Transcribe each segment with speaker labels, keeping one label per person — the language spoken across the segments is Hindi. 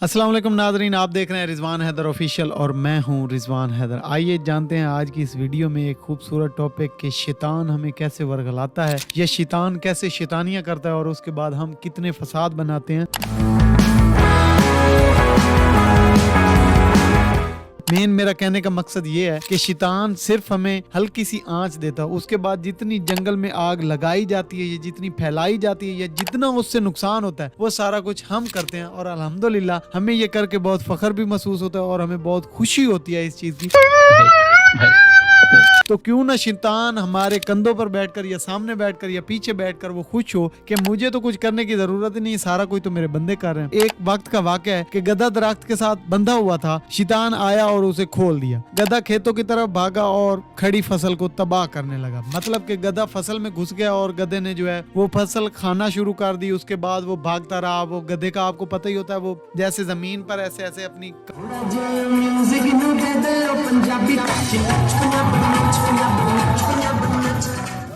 Speaker 1: अस्सलाम वालेकुम नाज़रीन, आप देख रहे हैं रिजवान हैदर ऑफिशियल और मैं हूं रिजवान हैदर। आइए जानते हैं आज की इस वीडियो में एक खूबसूरत टॉपिक कि शैतान हमें कैसे वर्गलाता है, यह शैतान कैसे शैतानियां करता है और उसके बाद हम कितने फसाद बनाते हैं। मेन मेरा कहने का मकसद ये है कि शैतान सिर्फ हमें हल्की सी आंच देता है, उसके बाद जितनी जंगल में आग लगाई जाती है, ये जितनी फैलाई जाती है या जितना उससे नुकसान होता है वो सारा कुछ हम करते हैं। और अल्हम्दुलिल्लाह हमें ये करके बहुत फख्र भी महसूस होता है और हमें बहुत खुशी होती है इस चीज की। तो क्यों ना शैतान हमारे कंधों पर बैठकर या सामने बैठकर या पीछे बैठकर वो खुश हो कि मुझे तो कुछ करने की जरूरत ही नहीं, सारा कोई तो मेरे बंदे कर रहे हैं। एक वक्त का वाक़या है कि गधा दरख्त के साथ बंधा हुआ था, शैतान आया और उसे खोल दिया। गधा खेतों की तरफ भागा और खड़ी फसल को तबाह करने लगा। मतलब कि गधा फसल में घुस गया और गधे ने जो है वो फसल खाना शुरू कर दी। उसके बाद वो भागता रहा। वो गधे का आपको पता ही होता है, वो जैसे जमीन पर ऐसे ऐसे अपनी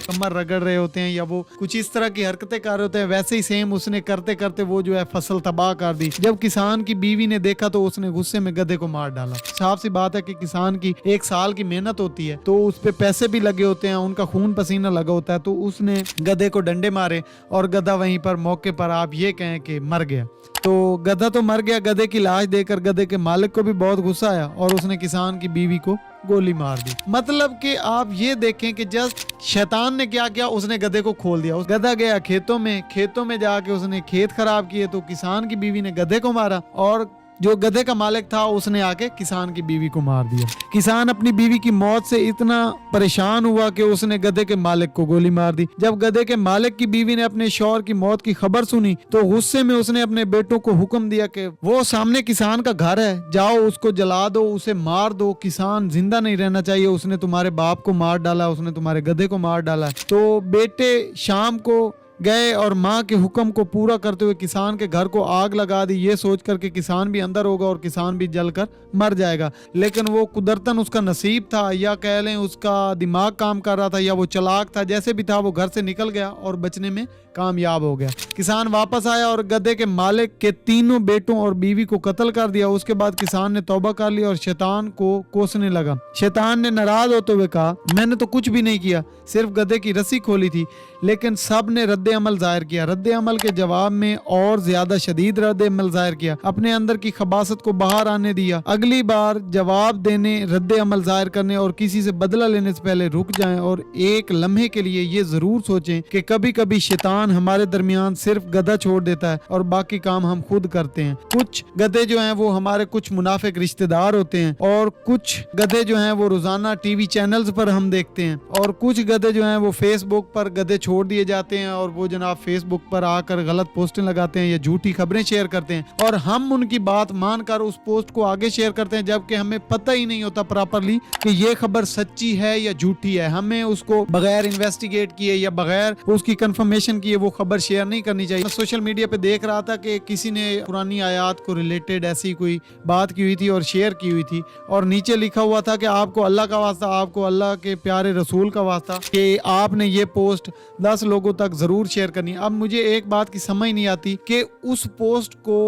Speaker 1: कमर रगड़ रहे होते हैं या वो कुछ इस तरह की हरकतें कर रहे होते हैं, वैसे ही सेम उसने करते करते वो जो है फसल तबाह कर दी। जब किसान की बीवी ने देखा तो उसने गुस्से में गधे को मार डाला। साफ सी बात है कि किसान की एक साल की मेहनत होती है तो उस पे पैसे भी लगे होते हैं, उनका खून पसीना लगा होता है, तो उसने गधे को डंडे मारे और गधा वहीं पर मौके पर आप ये कहें कि मर गया। तो गधा तो मर गया। गधे की लाश देखकर गधे के मालिक को भी बहुत गुस्सा आया और उसने किसान की बीवी को गोली मार दी। मतलब कि आप ये देखें कि जस्ट शैतान ने क्या किया, उसने गधे को खोल दिया। उस गधा गया खेतों में जाके उसने खेत खराब किए, तो किसान की बीवी ने गधे को मारा और जो गधे का मालिक था उसने आके किसान की बीवी को मार दिया। किसान अपनी बीवी की मौत से इतना परेशान हुआ कि उसने गधे के मालिक को गोली मार दी। जब गधे के मालिक की बीवी ने अपने शौहर की मौत की खबर सुनी तो गुस्से में उसने अपने बेटों को हुक्म दिया कि वो सामने किसान का घर है, जाओ उसको जला दो, उसे मार दो, किसान जिंदा नहीं रहना चाहिए, उसने तुम्हारे बाप को मार डाला, उसने तुम्हारे गधे को मार डाला। तो बेटे शाम को गए और माँ के हुक्म को पूरा करते हुए किसान के घर को आग लगा दी, ये सोच कर के किसान भी अंदर होगा और किसान भी जलकर मर जाएगा। लेकिन वो कुदरतन उसका नसीब था या कह लें उसका दिमाग काम कर रहा था या वो चालाक था, जैसे भी था वो घर से निकल गया और बचने में कामयाब हो गया। किसान वापस आया और गधे के मालिक के तीनों बेटों और बीवी को कत्ल कर दिया। उसके बाद किसान ने तौबा कर ली और शैतान को कोसने लगा। शैतान ने नाराज होते हुए कहा, मैंने तो कुछ भी नहीं किया, सिर्फ गधे की रस्सी खोली थी। लेकिन सब ने रद्द अमल जाहिर किया। रद्द अमल के जवाब में और ज्यादा शदीद रद्द अमल जाहिर किया, अपने अंदर की खबासत को बाहर आने दिया। अगली बार जवाब देने, रद्द अमल जाहिर करने और किसी से बदला लेने से पहले रुक जाएं और एक लम्हे के लिए ये जरूर सोचें कि कभी कभी शैतान हमारे दरमियान सिर्फ गधा छोड़ देता है और बाकी काम हम खुद करते हैं। कुछ गधे जो हैं वो हमारे कुछ मुनाफिक रिश्तेदार होते हैं और कुछ गधे जो हैं वो रोजाना टीवी चैनल्स पर हम देखते हैं और कुछ गधे जो हैं वो फेसबुक पर गधे छोड़ दिए जाते हैं और वो जनाब फेसबुक पर आकर गलत पोस्टें लगाते हैं या झूठी खबरें शेयर करते हैं और हम उनकी बात मानकर उस पोस्ट को आगे शेयर करते हैं, जबकि हमें पता ही नहीं होता प्रॉपरली कि ये खबर सच्ची है या झूठी है। हमें उसको बगैर इन्वेस्टिगेट किए या बगैर उसकी कंफर्मेशन किए वो खबर शेयर नहीं करनी चाहिए। मैं सोशल मीडिया पे देख रहा था कि किसी ने पुरानी आयात को रिलेटेड ऐसी कोई बात की हुई थी और शेयर की हुई थी और नीचे लिखा हुआ था कि आपको अल्लाह का वास्ता, आपको अल्लाह के प्यारे रसूल का वास्ता कि आपने ये पोस्ट 10 लोगों तक जरूर शेयर करनी है। अब मुझे एक बात की समझ नहीं आती कि उस पोस्ट को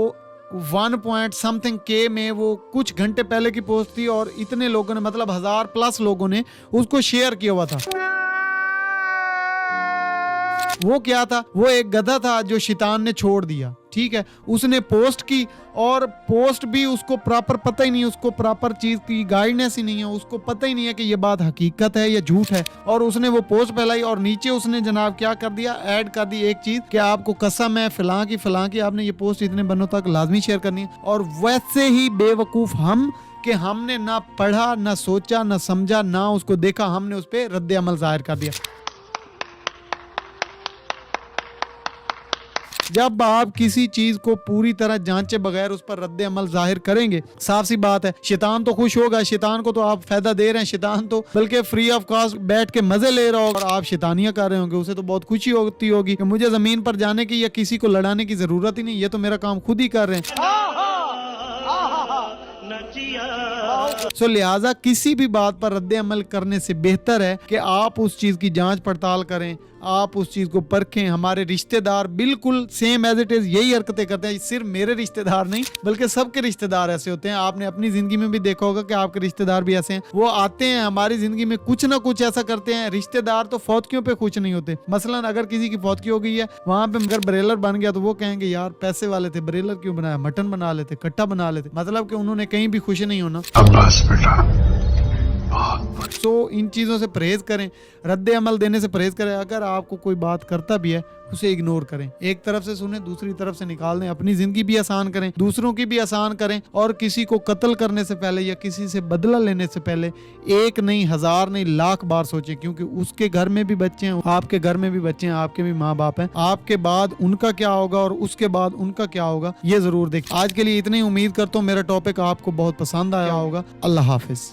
Speaker 1: 1 पॉइंट समथिंग के में वो कुछ घंटे पहले की पोस्ट थी और इतने लोगों ने, मतलब 1000+ लोगों ने उसको शेयर किया हुआ था। वो क्या था? वो एक गधा था जो शैतान ने छोड़ दिया। ठीक है, उसने पोस्ट की और पोस्ट भी उसको प्रॉपर पता ही नहीं, उसको प्रॉपर चीज की गाइडेंस ही नहीं है, उसको पता ही नहीं है कि ये बात हकीकत है या झूठ है और उसने वो पोस्ट फैलाई और नीचे उसने जनाब क्या कर दिया, ऐड कर दी एक चीज कि आपको कसम है फलां की आपने ये पोस्ट इतने बनों तक लाजमी शेयर करनी है। और वैसे ही बेवकूफ हम कि हमने ना पढ़ा, ना सोचा, ना समझा, ना उसको देखा, हमने उस पर रद्द अमल जाहिर कर दिया। जब आप किसी चीज को पूरी तरह जांचे बगैर उस पर रद्द अमल जाहिर करेंगे, साफ सी बात है शैतान तो खुश होगा। शैतान को तो आप फायदा दे रहे हैं, शैतान तो बल्कि फ्री ऑफ कॉस्ट बैठ के मजे ले रहा होगा और आप शैतानियां कर रहे होंगे। उसे तो बहुत खुशी होती होगी कि मुझे जमीन पर जाने की या किसी को लड़ाने की जरूरत ही नहीं, ये तो मेरा काम खुद ही कर रहे हैं। सो लिहाजा किसी भी बात पर रद्द अमल करने से बेहतर है कि आप उस चीज की जांच पड़ताल करें, आप उस चीज को परखें। हमारे रिश्तेदार बिल्कुल सेम एज इट इज यही हरकतें करते हैं। सिर्फ मेरे रिश्तेदार नहीं बल्कि सबके रिश्तेदार ऐसे होते हैं। आपने अपनी जिंदगी में भी देखा होगा कि आपके रिश्तेदार भी ऐसे हैं। वो आते हैं हमारी जिंदगी में, कुछ ना कुछ ऐसा करते हैं। रिश्तेदार तो फौतकियों पे खुश नहीं होते। मसलन अगर किसी की फौतकी हो गई है, वहां पे अगर ब्रेलर बन गया तो वो कहेंगे यार पैसे वाले थे, ब्रेलर क्यों बनाया, मटन बना लेते, कट्टा बना लेते। मतलब कि उन्होंने कहीं भी खुश नहीं होना। सो इन चीजों से परहेज करें, रद्द अमल देने से परहेज करें। अगर आपको कोई बात करता भी है उसे इग्नोर करें। एक तरफ से सुने, दूसरी तरफ से निकाल दें। अपनी जिंदगी भी आसान करें, दूसरों की भी आसान करें। और किसी को कत्ल करने से पहले या किसी से बदला लेने से पहले एक नहीं, हजार नहीं, लाख बार सोचें, क्योंकि उसके घर में भी बच्चे हैं, आपके घर में भी बच्चे हैं, आपके भी माँ बाप हैं। आपके बाद उनका क्या होगा और उसके बाद उनका क्या होगा, ये जरूर देखें। आज के लिए इतनी उम्मीद करता हूँ मेरा टॉपिक आपको बहुत पसंद आया होगा। अल्लाह हाफिज।